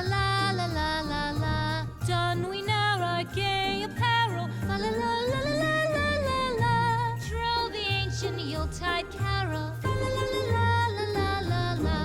la la la la la la. Don we now our gay apparel. La la la la la la la la. Troll the ancient Yuletide carol. La la la la la la la la.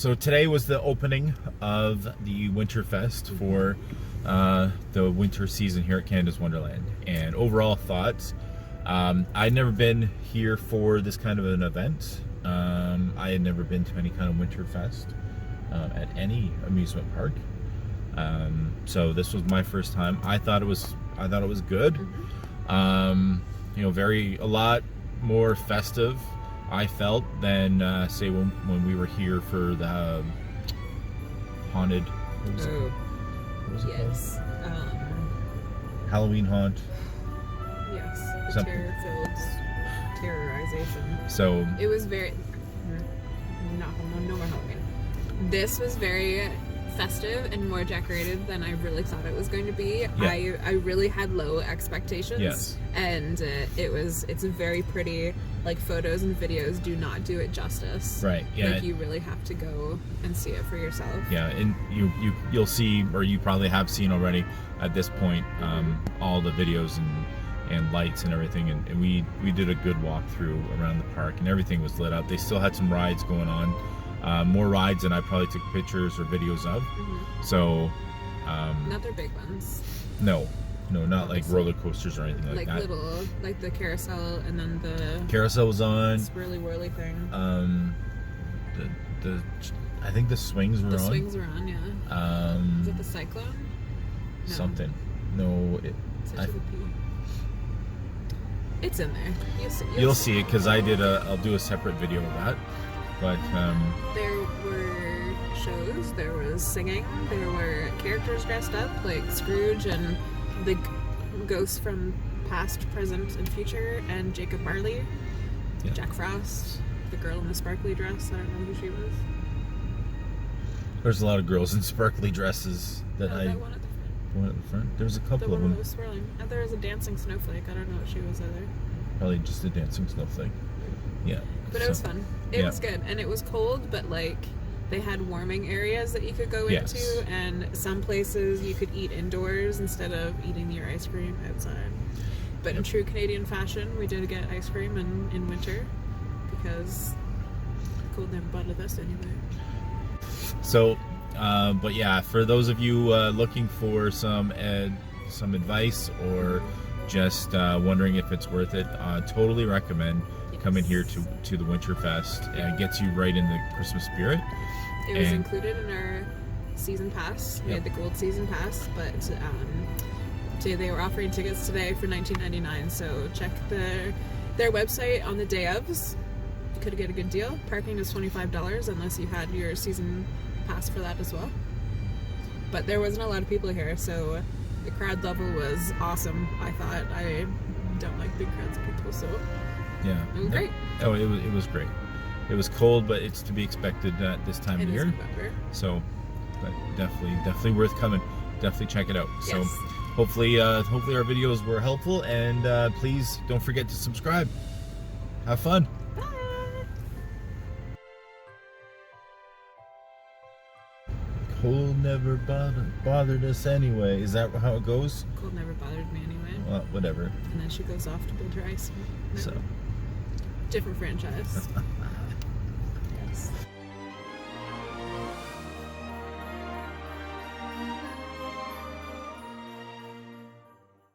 So today was the opening of the Winterfest for the winter season here at Canada's Wonderland. And overall thoughts, I'd never been here for this kind of an event. I had never been to any kind of Winterfest at any amusement park. So this was my first time. I thought it was good. You know, a lot more festive, I felt, than say when we were here for the haunted. What was it Yes. Halloween haunt. Yes. The Something. terror-filled terrorization. So It was very. No more Halloween. This was very festive and more decorated than I really thought it was going to be. Yeah. I really had low expectations. Yes. And it's very pretty. Like, photos and videos do not do it justice. right, yeah. Like, you really have to go and see it for yourself. Yeah, and you'll see, or you probably have seen already at this point, all the videos and lights and everything, and we did a good walkthrough around the park, and everything was lit up. They still had some rides going on, more rides than I probably took pictures or videos of. So Not their big ones. no, not like roller coasters or anything like that. Little, like the carousel, and then the Carousel was on. swirly whirly thing. I think the swings were The on. swings were on, yeah. Is it the cyclone? No. Something. No, Such a P. It's in there. you'll see it because I'll do a separate video of that. But There were shows. There was singing. There were characters dressed up like Scrooge and the ghosts from past, present, and future, and Jacob Marley, Yeah. Jack Frost, the girl in the sparkly dress. I don't know who she was. there's a lot of girls in sparkly dresses that Oh, I that one at the front. went at the front. There's a The couple of one them. that was swirling. And there was a dancing snowflake. I don't know what she was either. Probably just a dancing snowflake. Yeah. But it so- was fun. It yeah. was good. And it was cold, but like they had warming areas that you could go Yes. into, and some places you could eat indoors instead of eating your ice cream outside. But in true Canadian fashion, we did get ice cream in winter because cold never bothered us anyway. So, but yeah, for those of you looking for some advice or just wondering if it's worth it, totally recommend coming here to the Winterfest. It gets you right in the Christmas spirit. It was And- included in our season pass. We Yep. had the gold season pass, but they were offering tickets today for $19.99. So check their website on the day ofs. You could get a good deal. Parking is $25 unless you had your season pass for that as well. But there wasn't a lot of people here, so the crowd level was awesome. I thought. I don't like big crowds of people, so Yeah. it was great. Oh, it was great. It was cold, but it's to be expected at this time It of is year. November. So, but definitely worth coming. Definitely check it out. So, Yes. hopefully our videos were helpful, and please don't forget to subscribe. Have fun. Bye. Cold never bothered us anyway. Is that how it goes? Cold never bothered me anyway. Well, whatever. And then she goes off to build her ice. So. Different franchise. Yes.